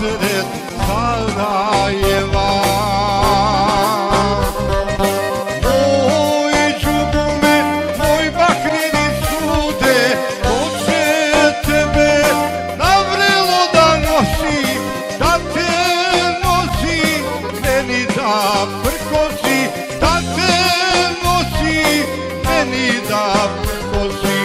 nasred Sarajeva. Moj džubume, moj bakreni sude, ko će tebe na vrelo da nosi, da te nosi, meni da prkosi, da te nosi, meni da prkosi.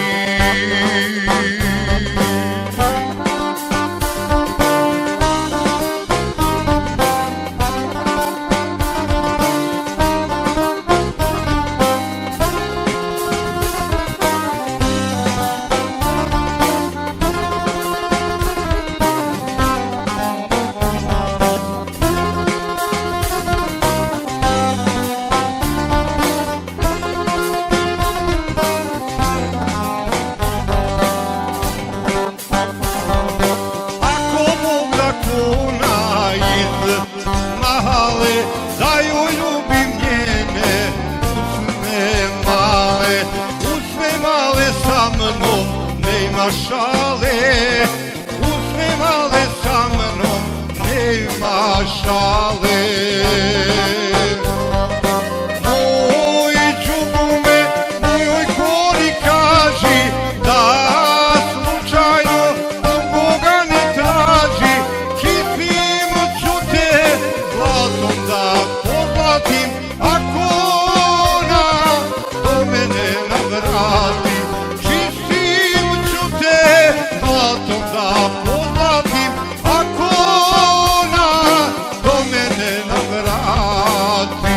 Da ju ljubim njene usne male sa mnom ne ima šale, usne male sa mnom ne ima šale. Moj džubume, mojoj kori kaži da slučajno Boga ne traži, čistim ću te zlatom da pozlatim, ako ona do mene navrati. Čistim ću te zlatom da pozlatim, ako ona do mene navrati.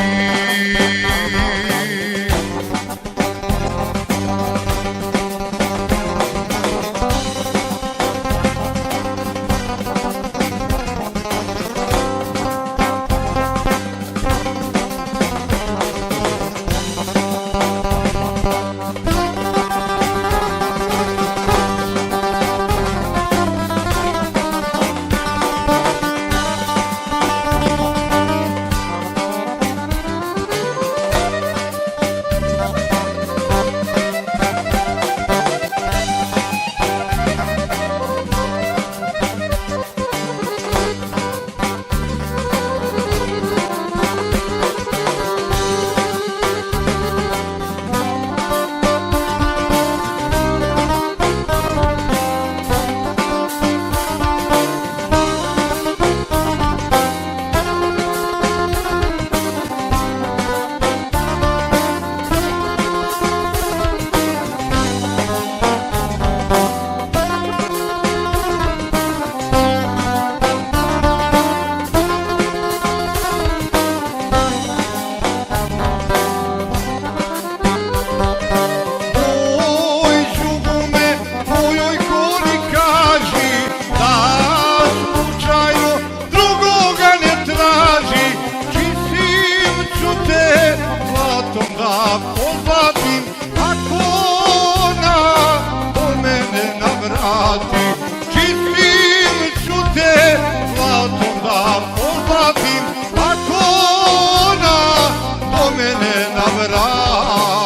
Da pozlatim, ako ona do mene navrati. Čistim ću te zlatom da pozlatim, ako ona do mene navrati.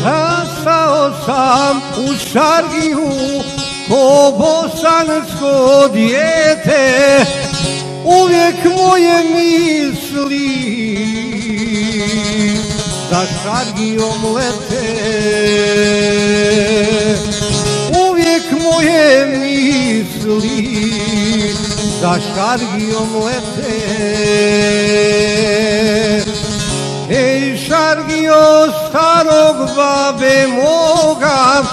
Rastao sam u Šargiju ko bosansko dijete, uvijek moje misli za Šargijom lete. Uvijek moje misli za Šargijom lete. Ej Šargijo starog babe moga,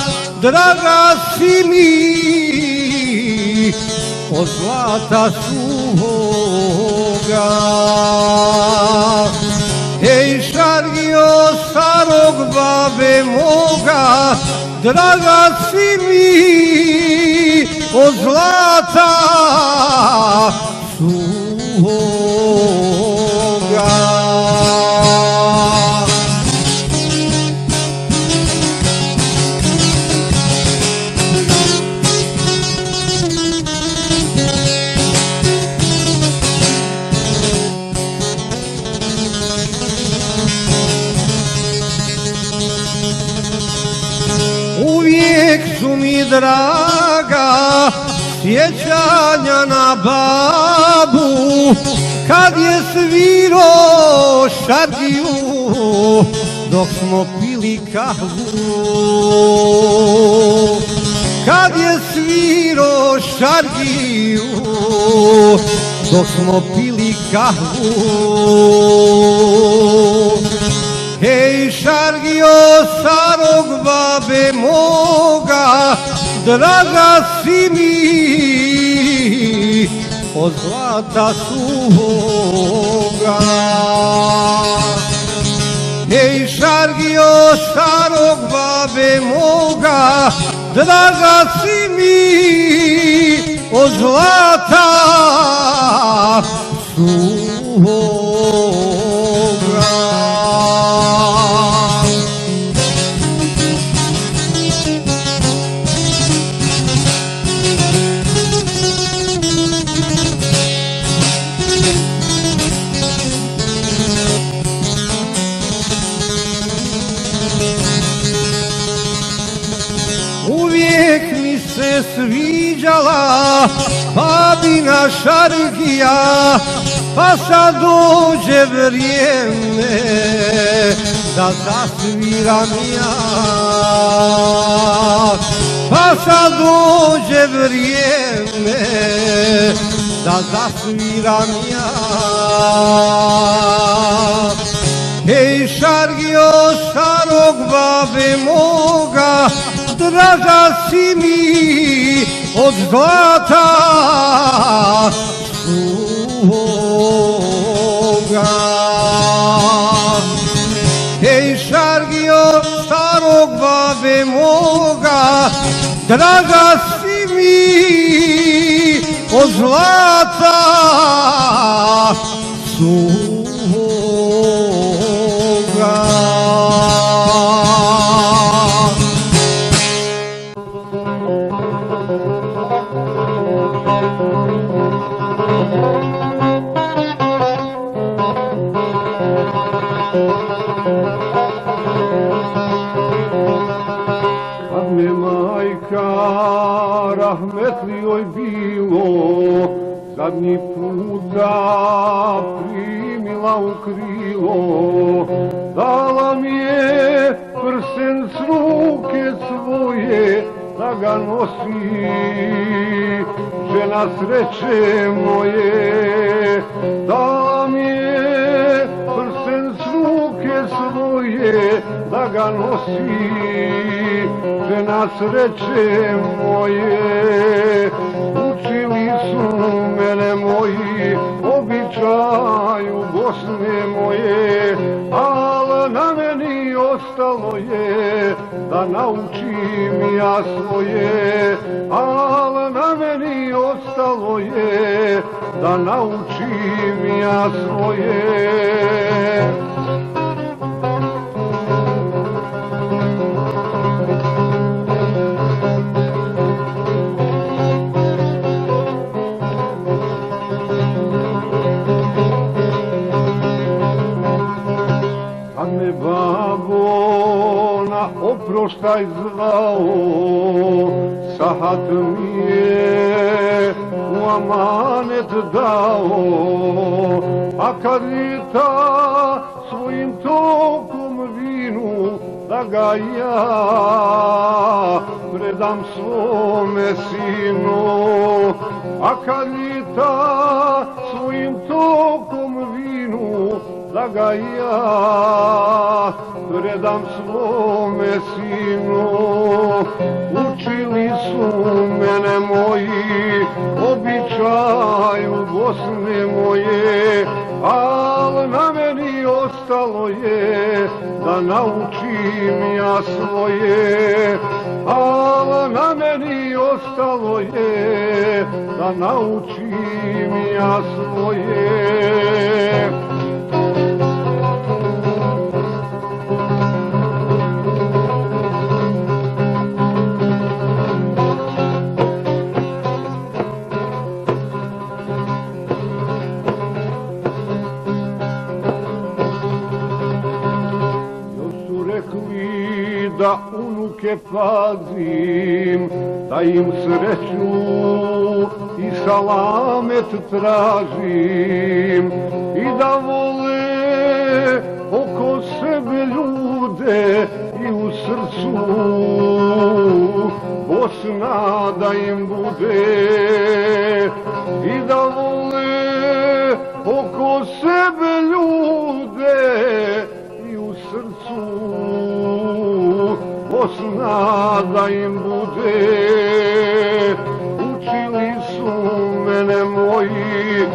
draga si mi od zlata suvoga. Ej Šargijo starog babe moga, draga si mi od zlata suvoga. draga sjećanja na babu, kad je sviro šargiju dok smo pili kahvu. Kad je sviro šargiju dok smo pili kahvu. Hej šargijo starog babe moga, draga si mi od zlata suhoga. Hej šargijo starog babe moga, draga si mi od zlata suhoga. Uvijek mi se sviđala babina šargija, pa sad dođe vrijeme da zasviram ja. Pa sad dođe vrijeme da zasviram ja. Hej šargijo starog babe moga, draga si mi od zlata suhoga. Hej šargijo starog babe moga, draga si mi od zlata suhoga. Kad me majka rahmetli joj bilo, zadnji puta primila u krilo, dala mi je prsten s ruke svoje da ga nosi, žena sreće moje. Dala mi je prsten s ruke svoje da ga nosi, žena sreće moje. Učili su mene moji običaju Bosne moje, al na meni ostalo je da naučim ja svoje. Al na meni ostalo je da naučim ja svoje. Kad me babo na oproštaj zvao, sahat mi je u amanet dao, a kad lita svojim tokom vinu da ga ja predam svome sinu. A kad lita svojim tokom vinu da ga ja predam svome sinu. Učili su mene moji običaju Bosne moje, al na meni ostalo je da naučim ja svoje. Al na meni ostalo je da naučim ja svoje. da unuke pazim, da im sreću i salamet tražim i da vole oko sebe ljude i u srcu Bosna da im bude i da vole oko sebe ljude i u srcu Bosna da im bude. Učili su mene moji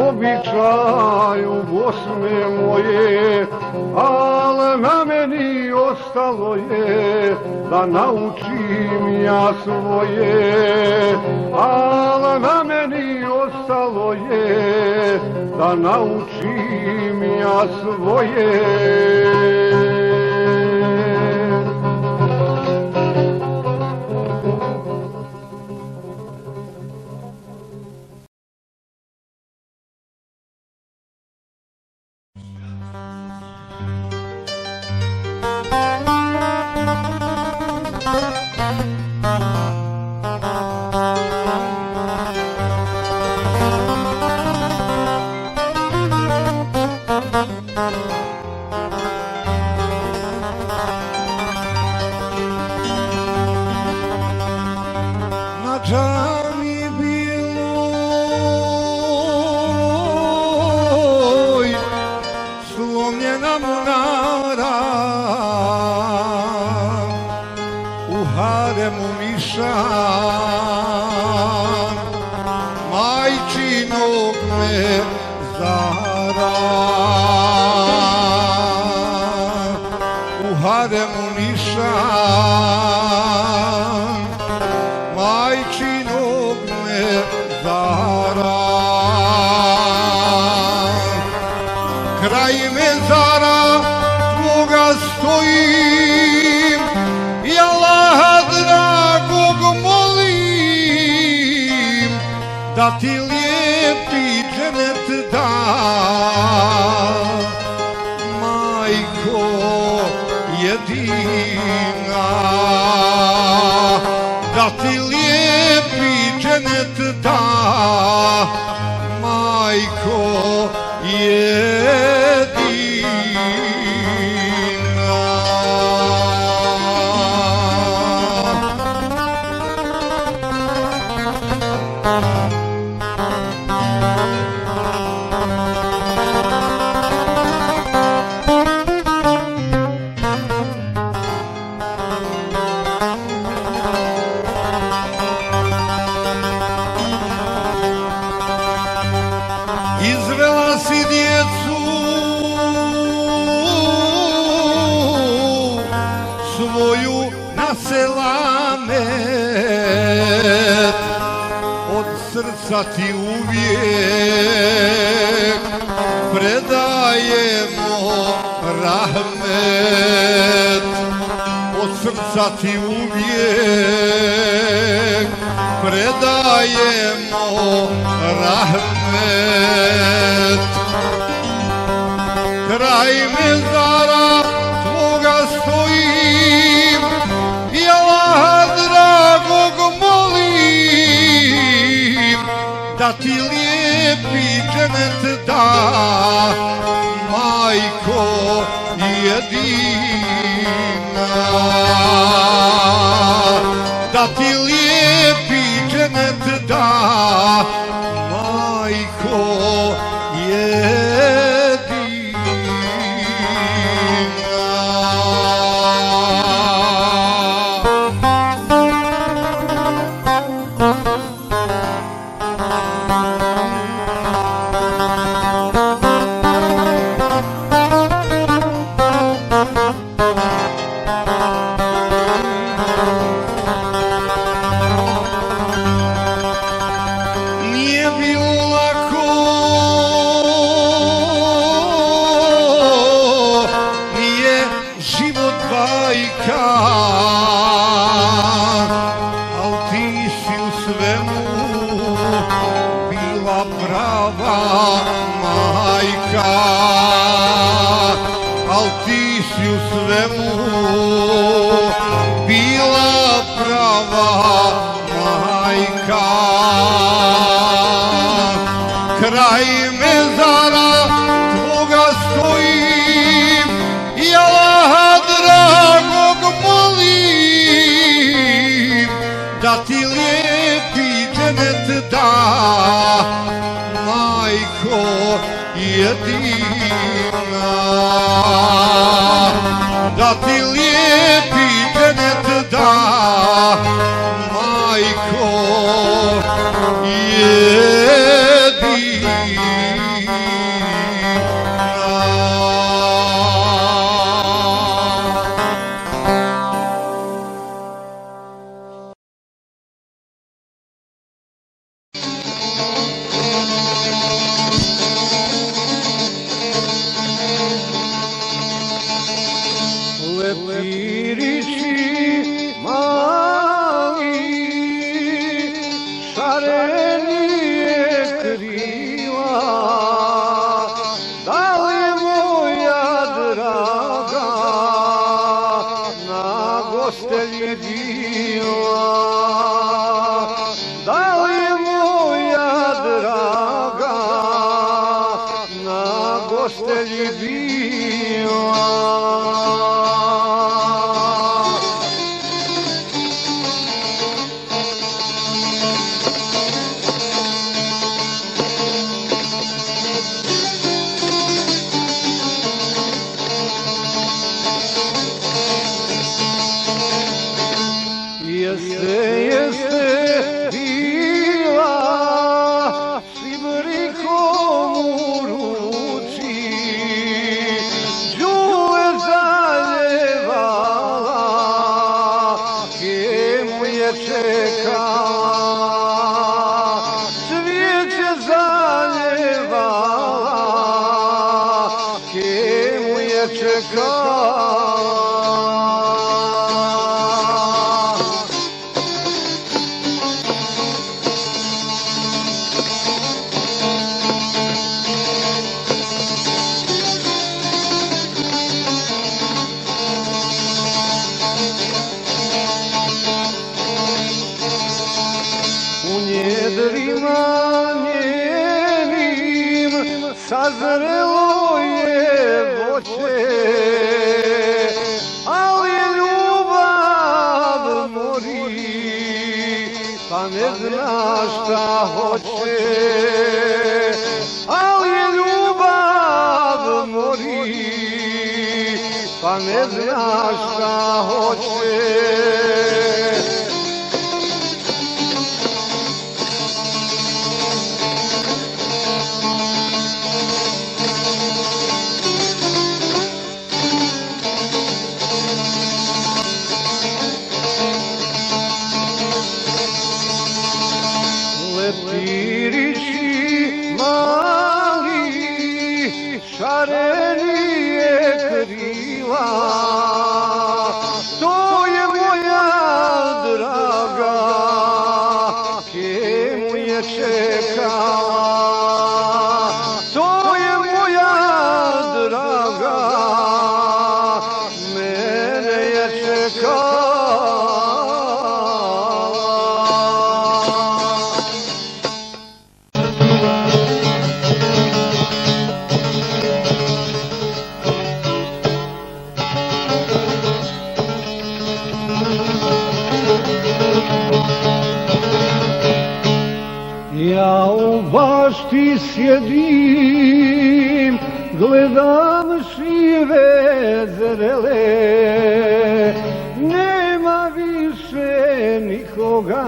običaju Bosne moje, ali na meni ostalo je da naučim ja svoje, ali na meni ostalo je da naučim ja svoje. Na džami biloj slomljena munara, u haremu nišan majčinog mezara, u haremu nišan majčinog mezara. Kraj mezara tvoga stojim i Allaha dragog molim da ti lijepi dženet da, majko jedina, da ti lijepi dženet da, majko jedina. Izvela si djecu svoju na selamet, od srca ti uvijek predajemo rahmet, od srca ti uvijek predajemo rahmet. Kraj mezara tvoga stojim i Allaha dragog molim da ti lijepi dženet da, majko jedina, da ti lijepi dženet da, majko jedina. Nije bilo lako, nije život bajka, al ti si u svemu bila prava majka, al ti si u svemu majka. Kraj mezara tvoga stojim i Allaha dragog molim da ti lijepi dženet da, majko jedina. Da ti lijepi dženet da, majko jedina. Leptirići mali, šarenije krila, da li moja draga na gostelji bila? Da li moja draga na gostelji bila? Jeste bila s ibrikom u ruci, đule zaljevala, kemu je čekala, cvijeće zaljevala, kemu je čekala. U njedrima njenim sazrelo je voće, ali ljubav mori, pa ne zna šta hoće. Ali ljubav mori, pa ne zna šta hoće. Leptirići mali, šarenije krila, to je moja draga, kemu je čekala. To je moja draga, mene je čekala. Ja u bašti sjedim, gledam šive zrele, nema više nikoga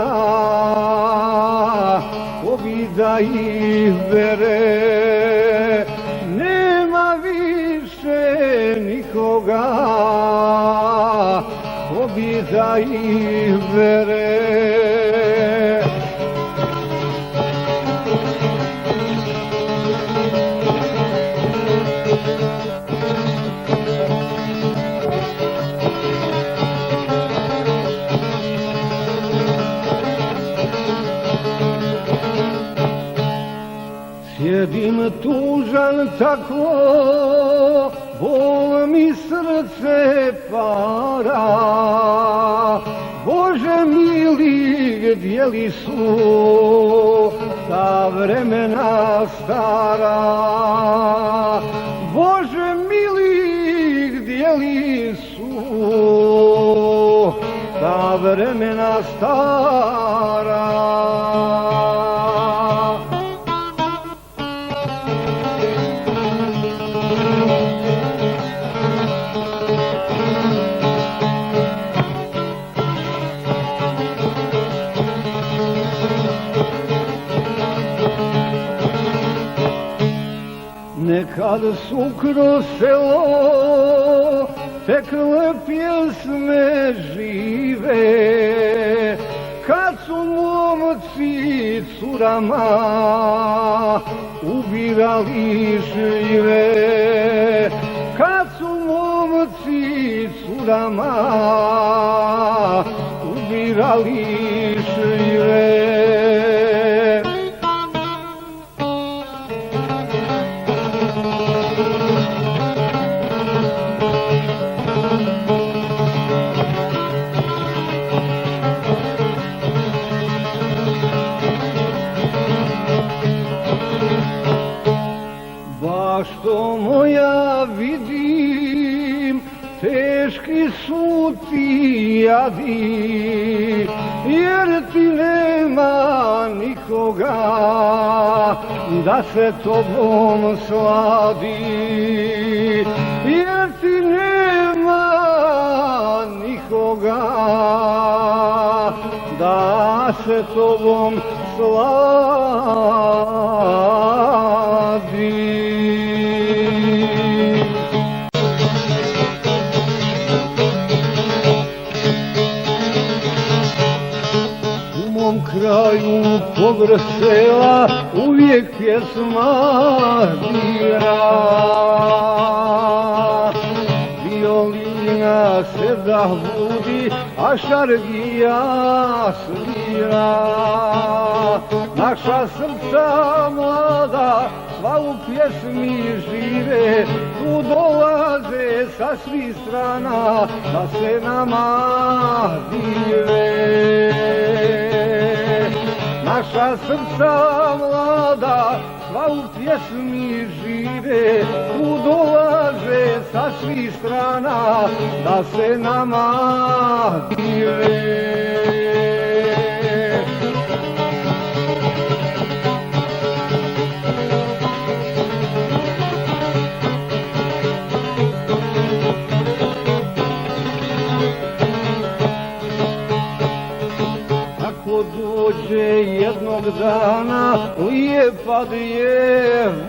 ko bi da ih bere. Nema više nikoga ko bi da ih bere. Sjedim tužan tako, bol mi srce para. Bože mili, mili, gdje li su ta vremena stara? Bože mili, gdje li su ta vremena stara? Nekad su kroz selo tekle pjesme žive, kad su momci curama ubirali šljive, kad su momci curama ubirali šljive. Što moja vidim, teški su ti jadi, jer ti nema nikoga da se tobom sladi, jer ti nema nikoga da se tobom sladi. Kraju povrh sela uvijek pjesma dira, violina se dah budi, a šargija svira. Naša srca mlada sva u pjesmi žive, tu dolaze sa svih strana da se nama dive. Naša srca mlada sva u pjesmi žive, tu dolaze sa svih strana da se nama dive. Dođe jednog dana lijepa djevojka,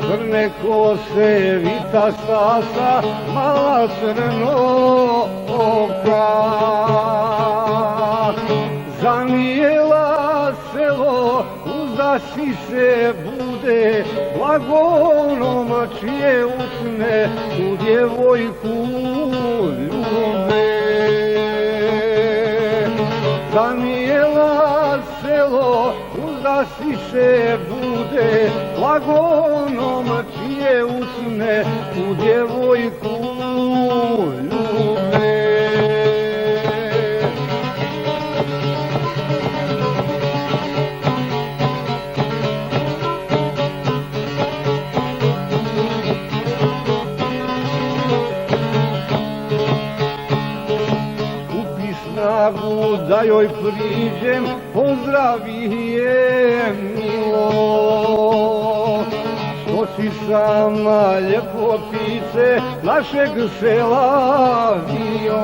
crne kose, vita stasa, mala crno oka. Zanijela selo, uzdasi se bude, vagonom čije utne tu djevojku ljube. Zanijela selo, uzdasi se bude, vagonom čije usne u djevojku ljube. Da joj priđem, pozdravi je milo, što si sama ljepotice našeg sela bio.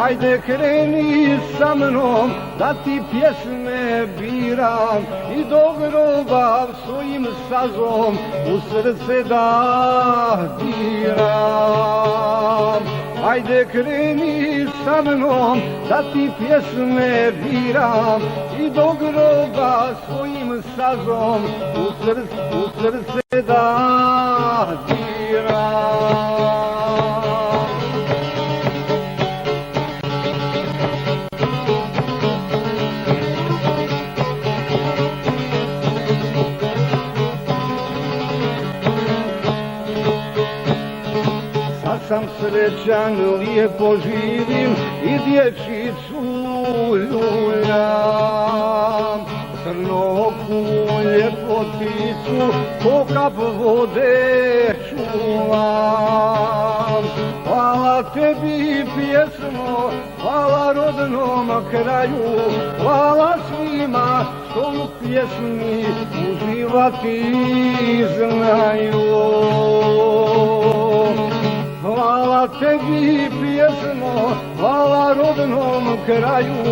Ajde kreni sa mnom da ti pjesme biram i do groba svojim sazom u srce da diram. Ajde kreni sa mnom da ti pjesme biram i do groba svojim sazom u srce da diram. sam srećan, lijepo živim i dječicu ljuljam. Crnoku ljepoticu ko kap vode čuvam. Hvala tebi pjesmo, hvala rodnom kraju, hvala svima što u pjesmi uživati znaju. Hvala tebi pjesmo, hvala rodnom kraju,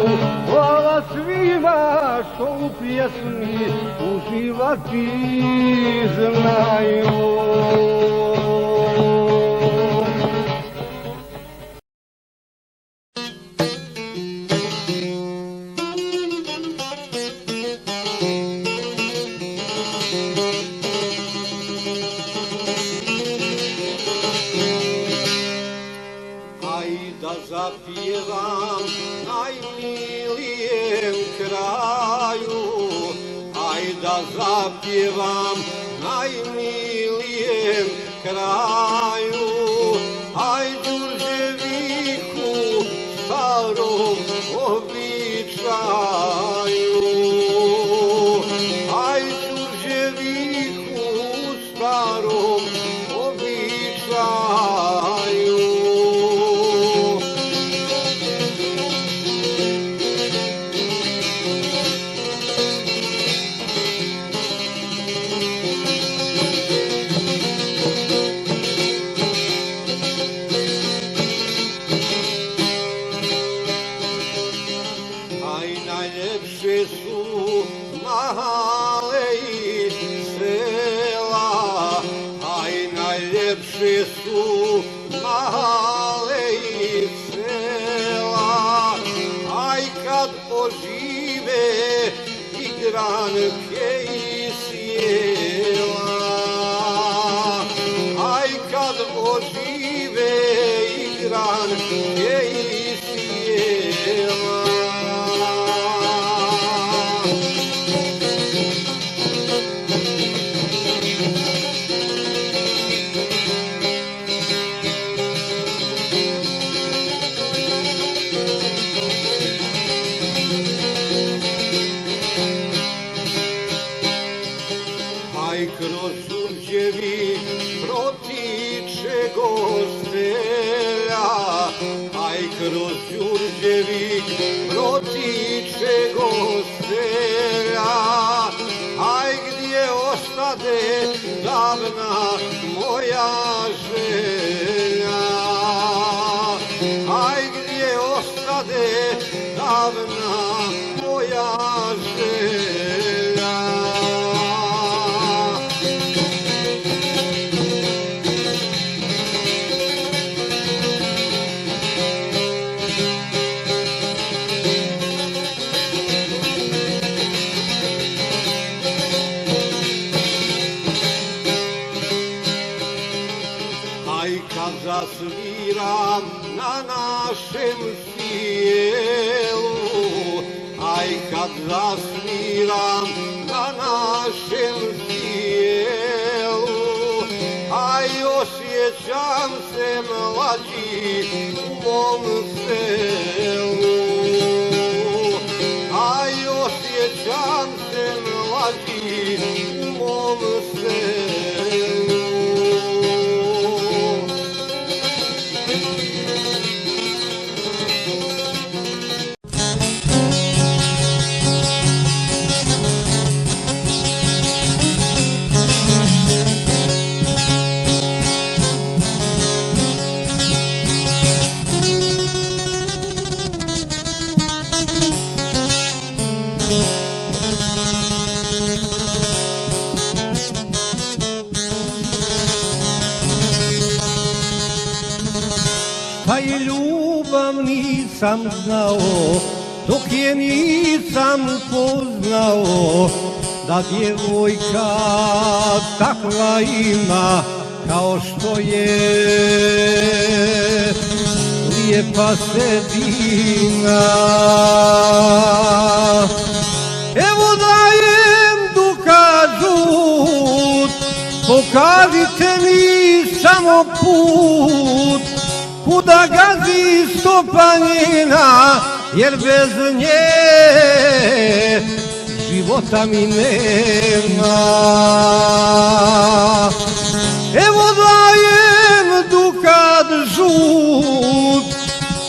hvala svima što u pjesmi uživati znaju. Zapjevam najmilijem kraju, aj da zapjevam najmilijem kraju, aj Đurđeviku starom običaju, aj Đurđeviku starom običaju. Najljepše su male i sela, aj najljepše su male i sela, aj kad ožive igranke i sjela, aj kad ožive igranke i sjela. Aj kroz Đurđevik protiče Gostelja, aj kroz Đurđevik protiče Gostelja, aj gdje ostade davna moja želja, aj gdje ostade davna moja želja. Aj kad zasviram na našem sjelu, aj kad zasviram na našem sjelu, aj osjećam se mlađi u mom selu, aj osjećam se mlađi u mom selu. Pa i ljubav nisam znao, dok je nisam poznao, da djevojka takva ima kao što je lijepa sredina. Evo dajem dokazut, pokažite mi samo put, gazi stopanjina, jer bez nje života mi nema. Evo dajem dukat žut,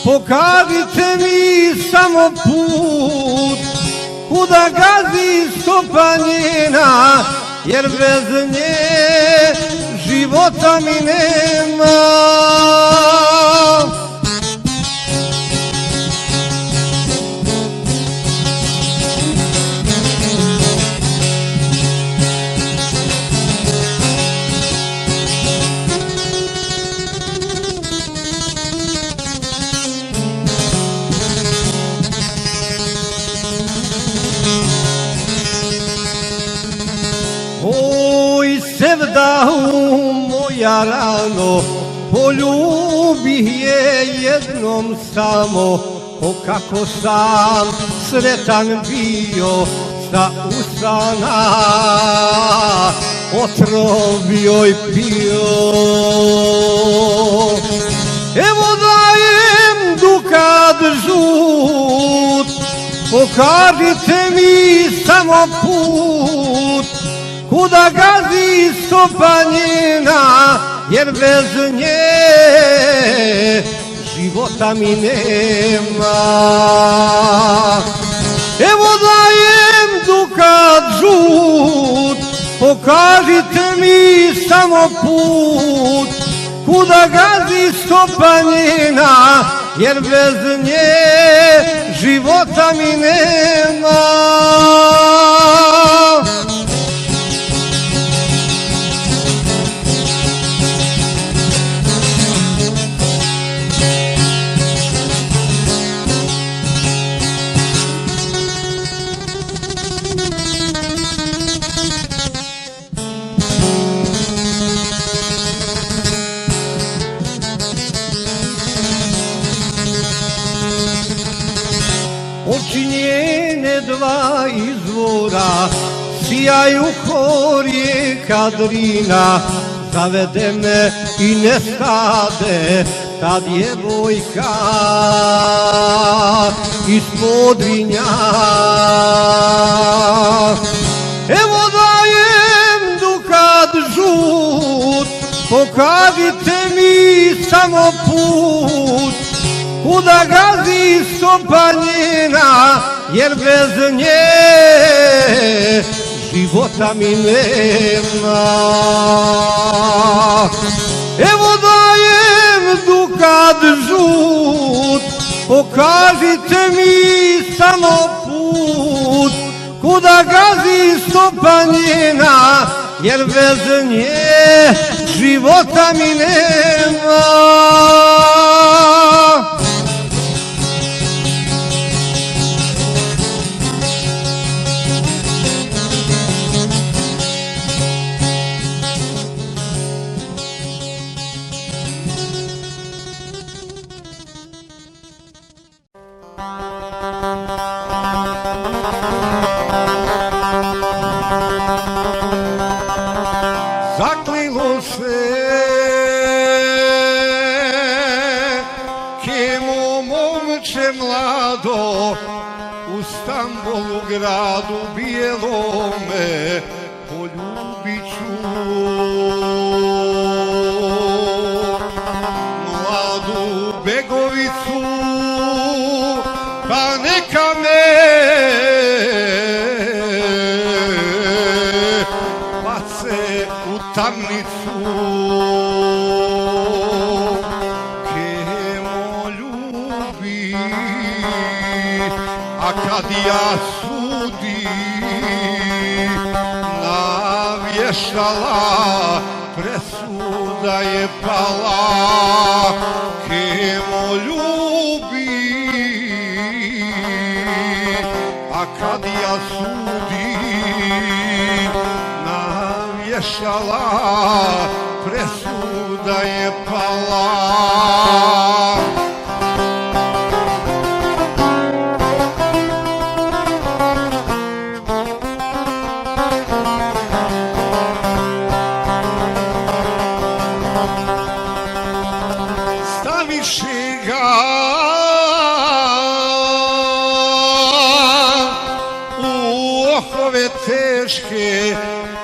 pokažite mi samo put, kuda gazi stopanjina, jer bez nje života mi nema. Oj, sevdahu moja rano, poljubih je jednom samo. O kako sam sretan bio, sa usana otrov joj pio. Evo dajem dukat žut, pokažite mi samo put, kuda gazi stopanjina, jer bez nje života mi nema. Evo dajem dukat žut, pokažite mi samo put, kuda gazi stopanjina, jer bez nje života mi nema. Oči njene dva izvora sijaju ko rijeka Drina, zavede me i ne stade ta djevojka iz Podrinja. Evo dajem dukat žut, pokažite mi samo put, kuda gazi stopanjina, jer bez nje života mi nema. Evo dajem dukat žut, pokažite mi samo put, kuda gazi stopanjina, jer bez nje života mi nema. Zaklilo se kemo momče mlado, u Stambolu gradu bijelome poljubit ću mladu begovicu, pa neka me bace u tamnicu. Kemo ljubi, a kad ja sudi, navješala presuda je pala. Kemo ljubi, a kad ja sudi, navješala presuda je pala. Staviše teške,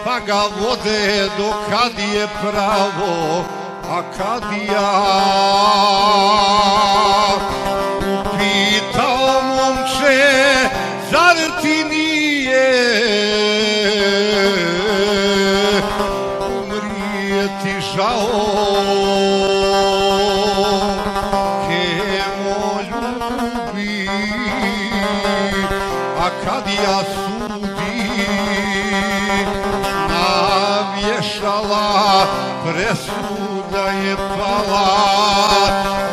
pa ga vode do kad je pravo, a kad ja upitao momče, zar ti nije umrijeti žao, kemo ljubi, a kad ja sudi navješala, presuda je pala,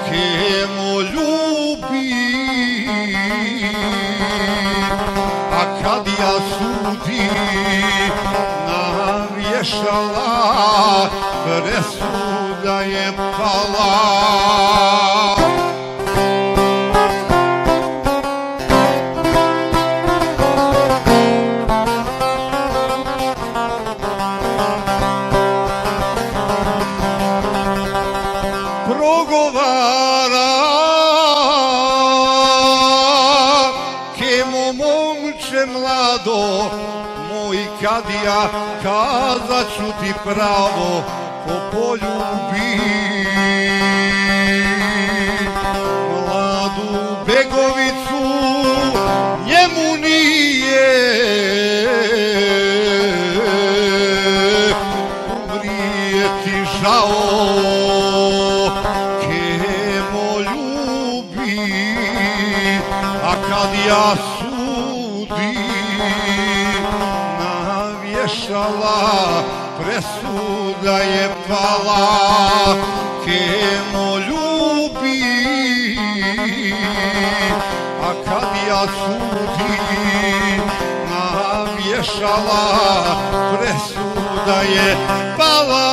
kemo ljubi, a kad ja sudi navješala, presuda je pala. Progovara, kemo momče mlado, moj kadija, kazat ću ti pravo, ko poljubi mladu begovicu, njemu nije umrijeti žao, a kad ja sudi navješala, presuda je pala, kemo ljubi, a kad ja sudi navješala, presuda je pala.